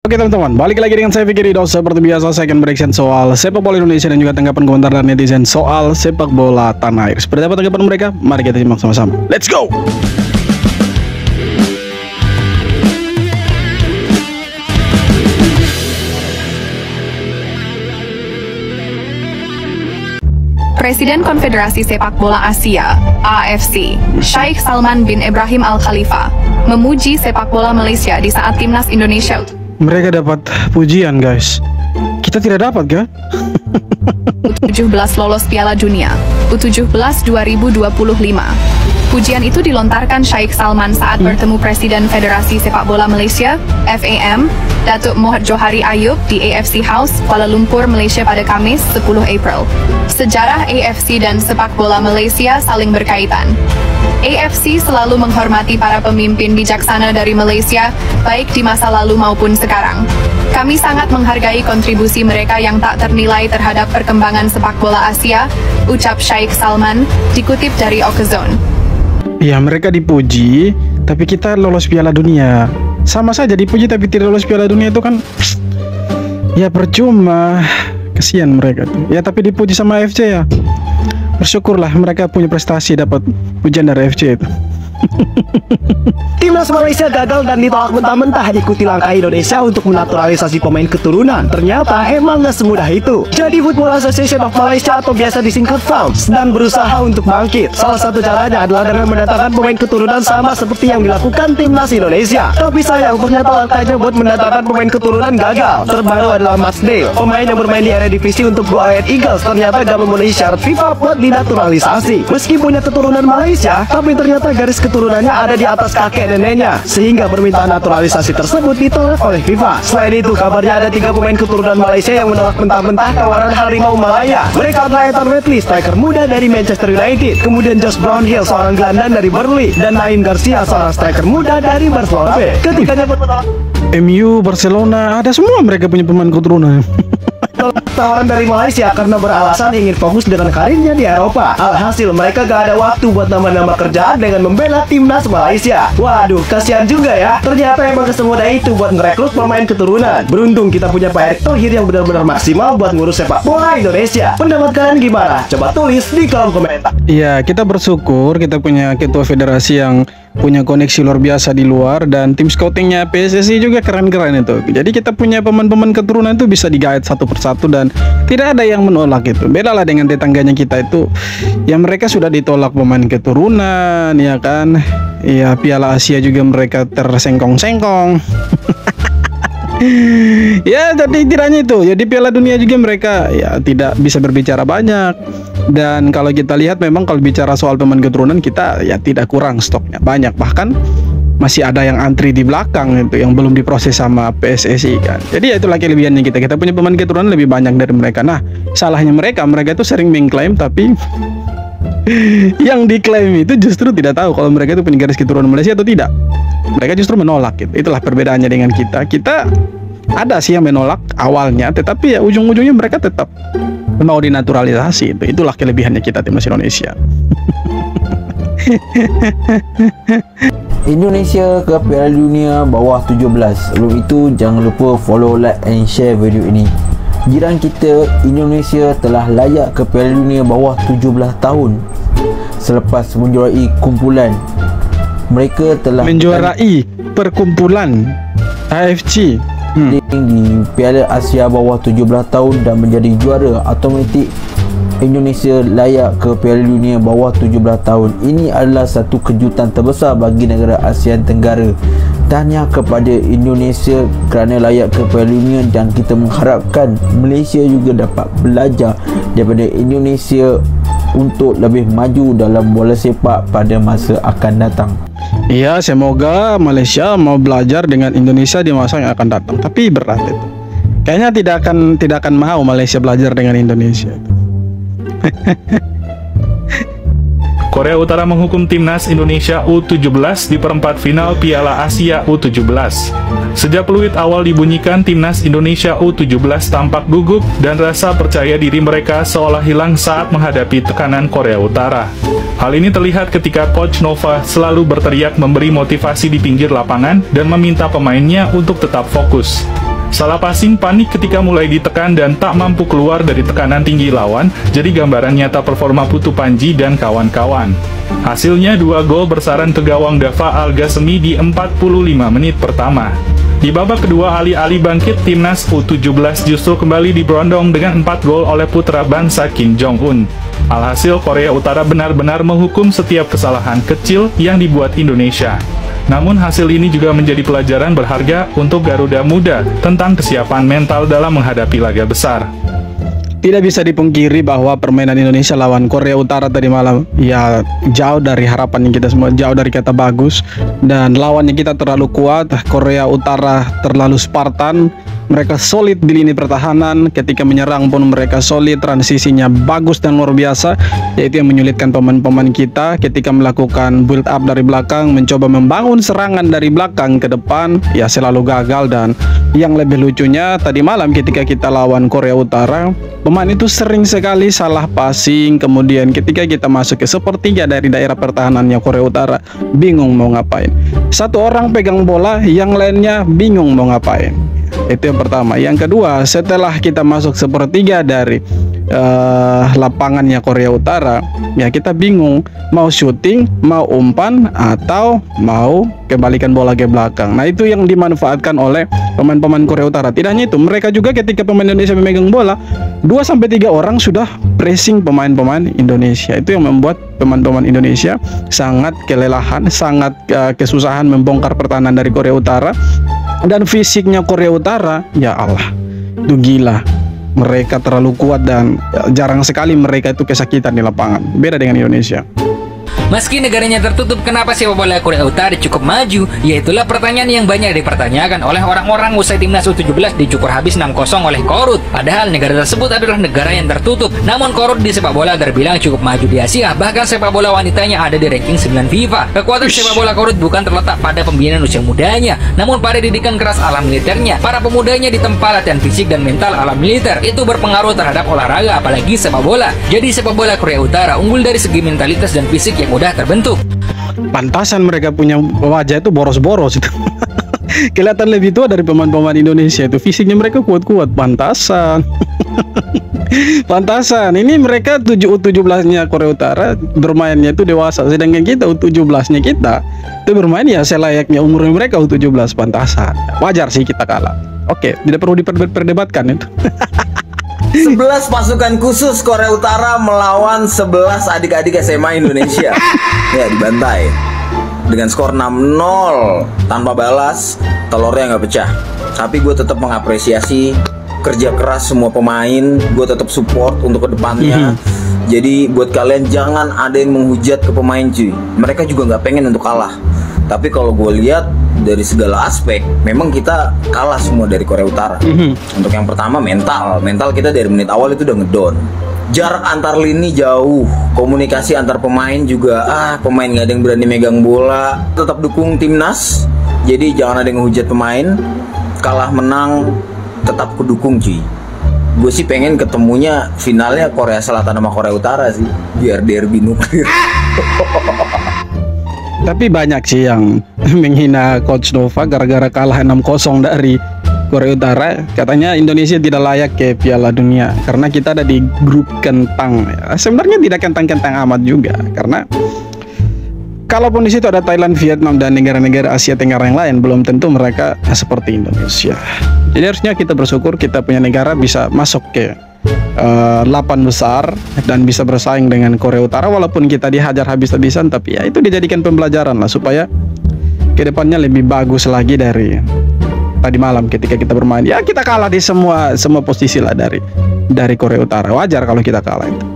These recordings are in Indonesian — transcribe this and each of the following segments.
Oke teman-teman, balik lagi dengan saya Fikri Dos. Seperti biasa saya akan bereaction soal sepak bola Indonesia dan juga tanggapan komentar dari netizen soal sepak bola tanah air. Seperti apa tanggapan mereka? Mari kita simak sama-sama. Let's go! Presiden Konfederasi Sepak Bola Asia (AFC), Sheikh Salman bin Ibrahim Al Khalifa, memuji sepak bola Malaysia di saat timnas Indonesia Mereka dapat pujian, guys. Kita tidak dapat, kan? U17 lolos Piala Dunia U17 2025. Pujian itu dilontarkan Sheikh Salman saat bertemu Presiden Federasi Sepak Bola Malaysia (FAM), Datuk Mohd Johari Ayub di AFC House, Kuala Lumpur, Malaysia pada Kamis 10 April. Sejarah AFC dan sepak bola Malaysia saling berkaitan. AFC selalu menghormati para pemimpin bijaksana dari Malaysia, baik di masa lalu maupun sekarang. Kami sangat menghargai kontribusi mereka yang tak ternilai terhadap perkembangan sepak bola Asia, ucap Sheikh Salman, dikutip dari Okezone. Ya, mereka dipuji, tapi kita lolos Piala Dunia. Sama saja dipuji tapi tidak lolos Piala Dunia itu kan, ya percuma. Kasihan mereka tuh. Ya tapi dipuji sama AFC ya. Bersyukurlah mereka punya prestasi dapat pujian dari AFC itu. Timnas Malaysia gagal dan ditolak mentah-mentah ikuti langkah Indonesia untuk menaturalisasi pemain keturunan. Ternyata emang gak semudah itu. Jadi Football Association of Malaysia atau biasa disingkat FAM sedang berusaha untuk bangkit. Salah satu caranya adalah dengan mendatangkan pemain keturunan sama seperti yang dilakukan Timnas Indonesia. Tapi sayang ternyata langkahnya buat mendatangkan pemain keturunan gagal. Terbaru adalah Mas Dale, pemain yang bermain di Eredivisie untuk Go Ahead Eagles, ternyata gak memenuhi syarat FIFA buat dinaturalisasi. Meski punya keturunan Malaysia, tapi ternyata garis keturunannya ada di atas kakek dan neneknya, sehingga permintaan naturalisasi tersebut ditolak oleh FIFA. Selain itu, kabarnya ada 3 pemain keturunan Malaysia yang menolak mentah-mentah tawaran Harimau Malaya. Mereka adalah Ethan Wedley, striker muda dari Manchester United, kemudian Josh Brownhill, seorang gelandang dari Burnley, dan Naim Garcia, seorang striker muda dari Barcelona. Ketiganya menolak MU, Barcelona, ada semua mereka punya pemain keturunan. tawaran dari Malaysia karena beralasan ingin fokus dengan karirnya di Eropa. Alhasil mereka gak ada waktu buat nambah-nambah kerjaan dengan membela timnas Malaysia. Waduh, kasihan juga ya. Ternyata emang semudah itu buat merekrut pemain keturunan. Beruntung kita punya Pak Erick Thohir yang benar-benar maksimal buat ngurus sepak bola Indonesia. Pendapat kalian gimana? Coba tulis di kolom komentar. Iya, kita bersyukur kita punya ketua federasi yang punya koneksi luar biasa di luar, dan tim scoutingnya PSSI juga keren-keren itu. Jadi kita punya pemain-pemain keturunan itu bisa digait satu persatu dan tidak ada yang menolak itu. Beda lah dengan tetangganya kita itu, yang mereka sudah ditolak pemain keturunan, ya kan? Ya Piala Asia juga mereka tersengkong-sengkong. Ya jadi tiranya itu. Jadi Piala Dunia juga mereka ya tidak bisa berbicara banyak. Dan kalau kita lihat memang kalau bicara soal pemain keturunan kita ya tidak kurang stoknya, banyak, bahkan masih ada yang antri di belakang itu yang belum diproses sama PSSI kan. Jadi ya itulah kelebihannya kita punya pemain keturunan lebih banyak dari mereka. Nah salahnya mereka itu sering mengklaim tapi yang diklaim itu justru tidak tahu kalau mereka itu punya garis keturunan Malaysia atau tidak. Mereka justru menolak gitu. Itulah perbedaannya dengan kita. Kita ada sih yang menolak awalnya, tetapi ya ujung-ujungnya mereka tetap mau dinaturalisasi. Itulah kelebihannya kita timnas Indonesia. Indonesia ke Piala Dunia bawah 17. Sebelum itu jangan lupa follow, like and share video ini. Jiran kita Indonesia telah layak ke Piala Dunia bawah 17 tahun selepas menjuarai kumpulan. Mereka telah menjuarai perkumpulan AFC di Piala Asia bawah 17 tahun dan menjadi juara automatik. Indonesia layak ke Piala Dunia bawah 17 tahun. Ini adalah satu kejutan terbesar bagi negara ASEAN Tenggara. Tahniah kepada Indonesia kerana layak ke Piala Dunia, dan kita mengharapkan Malaysia juga dapat belajar daripada Indonesia untuk lebih maju dalam bola sepak pada masa akan datang. Iya, semoga Malaysia mau belajar dengan Indonesia di masa yang akan datang. Tapi berat itu. Kayaknya tidak akan mau Malaysia belajar dengan Indonesia itu. Korea Utara menghukum timnas Indonesia U17 di perempat final Piala Asia U17. Sejak peluit awal dibunyikan, timnas Indonesia U17 tampak gugup dan rasa percaya diri mereka seolah hilang saat menghadapi tekanan Korea Utara. Hal ini terlihat ketika Coach Nova selalu berteriak memberi motivasi di pinggir lapangan dan meminta pemainnya untuk tetap fokus. Salah passing, panik ketika mulai ditekan dan tak mampu keluar dari tekanan tinggi lawan, jadi gambaran nyata performa Putu Panji dan kawan-kawan. Hasilnya 2 gol bersarang ke gawang Dava Al-Ghasemi di 45 menit pertama. Di babak kedua, alih-alih bangkit, timnas U17 justru kembali diberondong dengan 4 gol oleh putra bangsa Kim Jong-un. Alhasil, Korea Utara benar-benar menghukum setiap kesalahan kecil yang dibuat Indonesia. Namun hasil ini juga menjadi pelajaran berharga untuk Garuda Muda tentang kesiapan mental dalam menghadapi laga besar. Tidak bisa dipungkiri bahwa permainan Indonesia lawan Korea Utara tadi malam ya jauh dari harapan kita semua, jauh dari kata bagus, dan lawannya kita terlalu kuat. Korea Utara terlalu Spartan. Mereka solid di lini pertahanan, ketika menyerang pun mereka solid, transisinya bagus dan luar biasa, yaitu yang menyulitkan pemain-pemain kita ketika melakukan build up dari belakang, mencoba membangun serangan dari belakang ke depan, ya selalu gagal. Dan yang lebih lucunya tadi malam ketika kita lawan Korea Utara, pemain itu sering sekali salah passing, kemudian ketika kita masuk ke sepertiga dari daerah pertahanannya Korea Utara, bingung mau ngapain. Satu orang pegang bola, yang lainnya bingung mau ngapain. Itu yang pertama. Yang kedua, setelah kita masuk sepertiga dari lapangannya Korea Utara, ya kita bingung mau syuting, mau umpan, atau mau kembalikan bola ke belakang. Nah, itu yang dimanfaatkan oleh pemain-pemain Korea Utara. Tidak hanya itu, mereka juga ketika pemain Indonesia memegang bola, 2-3 orang sudah pressing pemain-pemain Indonesia. Itu yang membuat pemain-pemain Indonesia sangat kelelahan, sangat kesusahan membongkar pertahanan dari Korea Utara. Dan fisiknya Korea Utara, ya Allah, itu gila. Mereka terlalu kuat dan jarang sekali mereka itu kesakitan di lapangan. Beda dengan Indonesia. Meski negaranya tertutup, kenapa sepak bola Korea Utara cukup maju? Yaitulah pertanyaan yang banyak dipertanyakan oleh orang-orang usai timnas U17 dicukur habis 6-0 oleh Korut. Padahal negara tersebut adalah negara yang tertutup. Namun Korut di sepak bola terbilang cukup maju di Asia. Bahkan sepak bola wanitanya ada di ranking 9 FIFA. Kekuatan sepak bola Korut bukan terletak pada pembinaan usia mudanya, namun pada didikan keras alam militernya. Para pemudanya ditempa latihan fisik dan mental alam militer. Itu berpengaruh terhadap olahraga, apalagi sepak bola. Jadi sepak bola Korea Utara unggul dari segi mentalitas dan fisik yang mudah terbentuk. Pantasan mereka punya wajah itu boros-boros itu. Kelihatan lebih tua dari pemain-pemain Indonesia itu. Fisiknya mereka kuat-kuat, pantasan. Pantasan. Ini mereka U17-nya Korea Utara bermainnya itu dewasa, sedangkan kita U17-nya kita itu bermain ya selayaknya umurnya mereka U17, pantasan. Wajar sih kita kalah. Oke, tidak perlu diperdebatkan itu. 11 pasukan khusus Korea Utara melawan 11 adik-adik SMA Indonesia. Ya, dibantai dengan skor 6-0 tanpa balas, telurnya nggak pecah. Tapi gue tetap mengapresiasi kerja keras semua pemain. Gue tetap support untuk kedepannya. Jadi buat kalian jangan ada yang menghujat ke pemain cuy. Mereka juga nggak pengen untuk kalah. Tapi kalau gue lihat dari segala aspek, memang kita kalah semua dari Korea Utara. Untuk yang pertama mental kita dari menit awal itu udah ngedon. Jarak antar lini jauh, komunikasi antar pemain juga pemain nggak ada yang berani megang bola. Tetap dukung timnas, jadi jangan ada yang ngehujat pemain. Kalah menang tetap kudukung cuy. Gue sih pengen ketemunya finalnya Korea Selatan sama Korea Utara sih, biar derby nuklir. Tapi banyak sih yang menghina Coach Nova gara-gara kalah 6-0 dari Korea Utara. Katanya Indonesia tidak layak ke Piala Dunia karena kita ada di grup kentang. Sebenarnya tidak kentang-kentang amat juga, karena kalaupun di situ ada Thailand, Vietnam, dan negara-negara Asia Tenggara yang lain, belum tentu mereka seperti Indonesia. Jadi harusnya kita bersyukur kita punya negara bisa masuk ke 8 besar dan bisa bersaing dengan Korea Utara, walaupun kita dihajar habis-habisan, tapi ya itu dijadikan pembelajaran lah supaya kedepannya lebih bagus lagi dari tadi malam ketika kita bermain. Ya kita kalah di semua posisi lah dari Korea Utara. Wajar kalau kita kalah itu.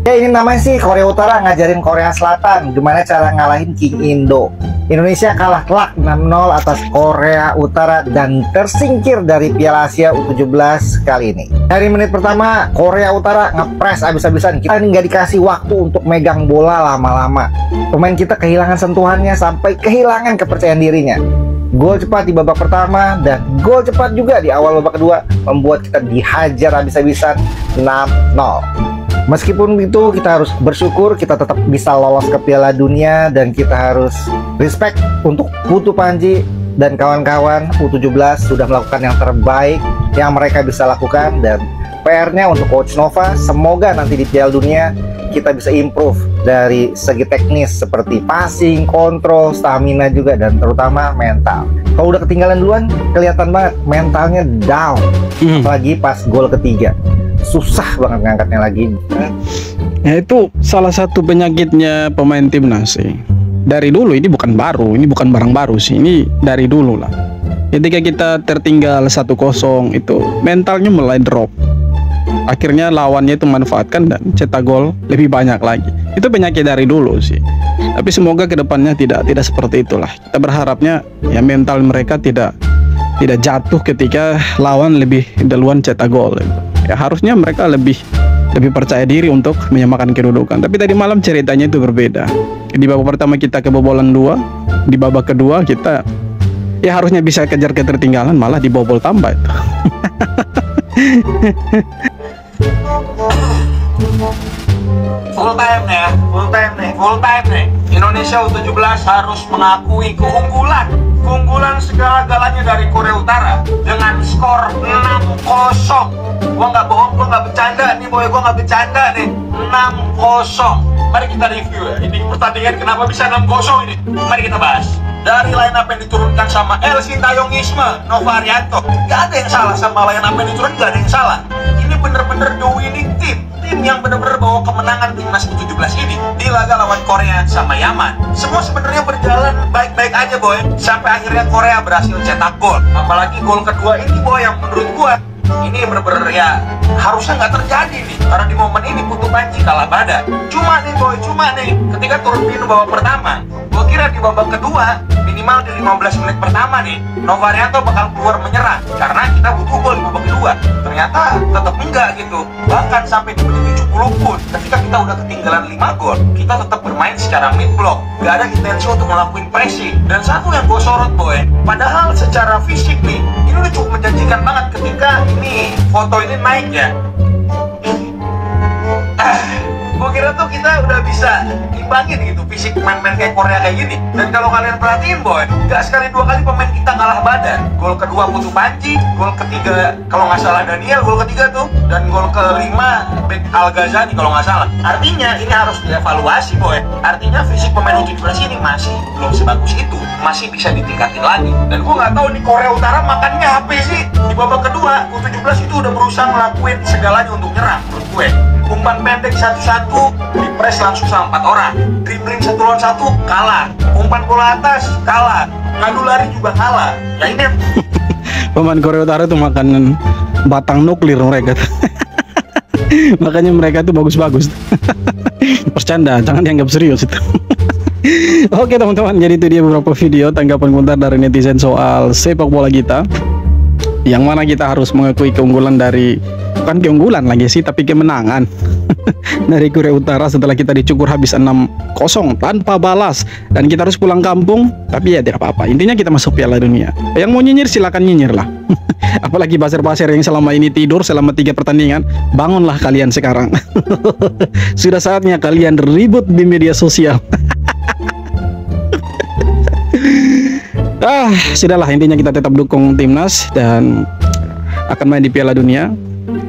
Ya ini namanya sih Korea Utara ngajarin Korea Selatan gimana cara ngalahin King Indo. Indonesia kalah telak 6-0 atas Korea Utara dan tersingkir dari Piala Asia U17 kali ini. Dari menit pertama Korea Utara ngepres abis-abisan. Kita nggak dikasih waktu untuk megang bola lama-lama. Pemain kita kehilangan sentuhannya sampai kehilangan kepercayaan dirinya. Gol cepat di babak pertama dan gol cepat juga di awal babak kedua membuat kita dihajar habis-habisan 6-0. Meskipun itu kita harus bersyukur kita tetap bisa lolos ke Piala Dunia dan kita harus respect untuk Putu Panji dan kawan-kawan U17 sudah melakukan yang terbaik yang mereka bisa lakukan, dan PR-nya untuk Coach Nova, semoga nanti di Piala Dunia kita bisa improve dari segi teknis seperti passing, kontrol, stamina juga, dan terutama mental. Kalau udah ketinggalan duluan, kelihatan banget mentalnya down. Apalagi pas gol ketiga, susah banget ngangkatnya lagi. Ya itu salah satu penyakitnya pemain timnas sih. Dari dulu, ini bukan baru, ini bukan barang baru sih, ini dari dulu lah. Ketika kita tertinggal 1-0 itu mentalnya mulai drop. Akhirnya lawannya itu manfaatkan dan cetak gol lebih banyak lagi. Itu penyakit dari dulu sih. Tapi semoga kedepannya tidak seperti itulah. Kita berharapnya ya mental mereka tidak jatuh ketika lawan lebih duluan cetak gol. Ya harusnya mereka lebih percaya diri untuk menyamakan kedudukan. Tapi tadi malam ceritanya itu berbeda. Di babak pertama kita kebobolan 2, di babak kedua kita ya harusnya bisa kejar ketertinggalan, malah dibobol tambah itu. Full time nih. Indonesia U17 harus mengakui keunggulan segala-galanya dari Korea Utara dengan skor 6-0. Gua nggak bohong, gua nggak bercanda nih boy, gua nggak bercanda nih. 6-0. Mari kita review ya. Ini pertandingan kenapa bisa 6-0 ini? Mari kita bahas. Dari line up yang diturunkan sama El Sintayong Isma, Nova Arianto, gak ada yang salah sama line up yang diturunkan, gak ada yang salah. Ini bener-bener the winning team yang bener-bener bawa kemenangan timnas U17 ini di laga lawan Korea sama Yaman. Semua sebenarnya berjalan baik-baik aja boy, sampai akhirnya Korea berhasil cetak gol. Apalagi gol kedua ini boy, yang menurut gua ini bener-bener ya harusnya nggak terjadi nih, karena di momen ini Putu Panji kalah badan. Cuma nih ketika turun di babak pertama, gua kira di babak kedua minimal di 15 menit pertama nih Nova Arianto bakal keluar menyerang karena kita butuh gol di babak kedua. Ternyata tetap enggak gitu. Bahkan sampai di menit 70 pun ketika kita udah ketinggalan 5 gol, kita tetap bermain secara mid block, gak ada intensi untuk ngelakuin pressing. Dan satu yang gue sorot boy, padahal secara fisik nih ini udah cukup menjanjikan banget ketika ini foto ini naik ya. Gue kira tuh kita udah bisa imbangin gitu fisik main-main kayak Korea kayak gini. Dan kalau kalian perhatiin boy, gak sekali dua kali pemain kita kalah badan. Gol kedua Putu Panji, gol ketiga kalau nggak salah Daniel, gol ketiga tuh, dan gol kelima Bek Al Ghazali kalau nggak salah. Artinya ini harus dievaluasi boy. Artinya fisik pemain U17 ini masih belum sebagus itu, masih bisa ditingkatin lagi. Dan gue nggak tahu di Korea Utara makannya apa sih. Di babak kedua U17 itu udah berusaha ngelakuin segalanya untuk nyerang menurut gue. Umpan pendek satu-satu, dipres langsung sama 4 orang. Dribbling 1 lawan 1 kalah. Umpan bola atas kalah. Ngadu lari juga kalah. Ya ini pemain Korea Utara tuh makanan batang nuklir mereka. Makanya mereka tuh bagus-bagus. Bercanda, jangan dianggap serius itu. Oke teman-teman, jadi itu dia beberapa video tanggapan komentar dari netizen soal sepak bola kita, yang mana kita harus mengakui keunggulan dari, bukan keunggulan lagi sih, tapi kemenangan dari Korea Utara setelah kita dicukur habis 6-0 tanpa balas, dan kita harus pulang kampung. Tapi ya tidak apa-apa, intinya kita masuk Piala Dunia. Yang mau nyinyir silakan nyinyir lah. Apalagi baser-baser yang selama ini tidur selama 3 pertandingan, bangunlah kalian sekarang. Sudah saatnya kalian ribut di media sosial. Sudahlah, intinya kita tetap dukung timnas dan akan main di Piala Dunia.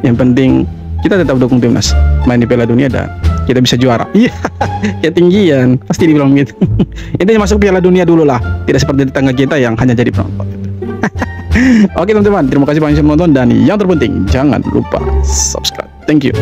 Yang penting kita tetap dukung timnas main di Piala Dunia dan kita bisa juara. Iya, ketinggian pasti dibilang gitu. Intinya masuk Piala Dunia dulu lah, tidak seperti tetangga kita yang hanya jadi penonton. Oke teman-teman, terima kasih banyak sudah menonton, dan yang terpenting jangan lupa subscribe. Thank you.